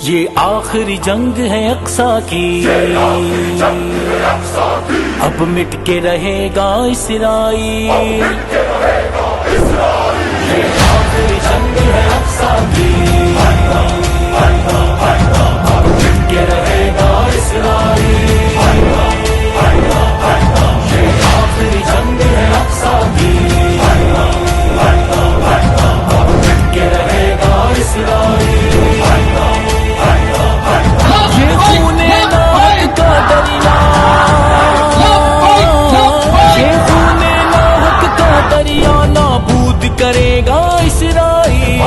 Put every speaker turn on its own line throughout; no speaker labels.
یہ آخری جنگ ہے اقصی کی، اب مٹ کے رہے گا اسرائیل، یہ آخری جنگ ہے اقصی کی، اب مٹ کے رہے گا اسرائیل، یہ آخری جنگ ہے اقصی کی، اب مٹ کے رہے گا اسرائیل، کرے گا اسرائیل۔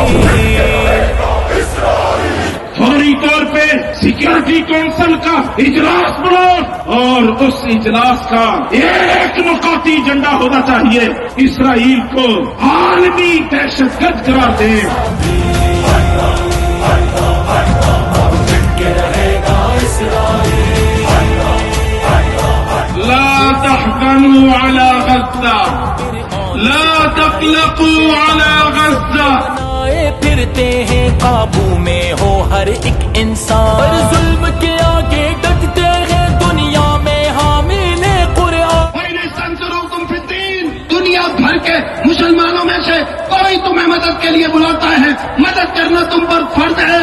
فوری طور پہ سیکورٹی کونسل کا اجلاس بلاؤ اور اس اجلاس کا ایک نکاتی ایجنڈا ہونا چاہیے، اسرائیل کو عالمی دہشت گرد قرار دیں۔ لا تحزنوا على غزة، لا تقلقوا على غزة،
پھرتے ہیں قابو میں ہو ہر ایک انسان، ہر ظلم کے آگے ڈٹتے ہیں دنیا میں حامل قرآن۔
دنیا بھر کے مسلمانوں میں سے کوئی تمہیں مدد کے لیے بلاتا ہے، مدد کرنا تم پر فرض ہے۔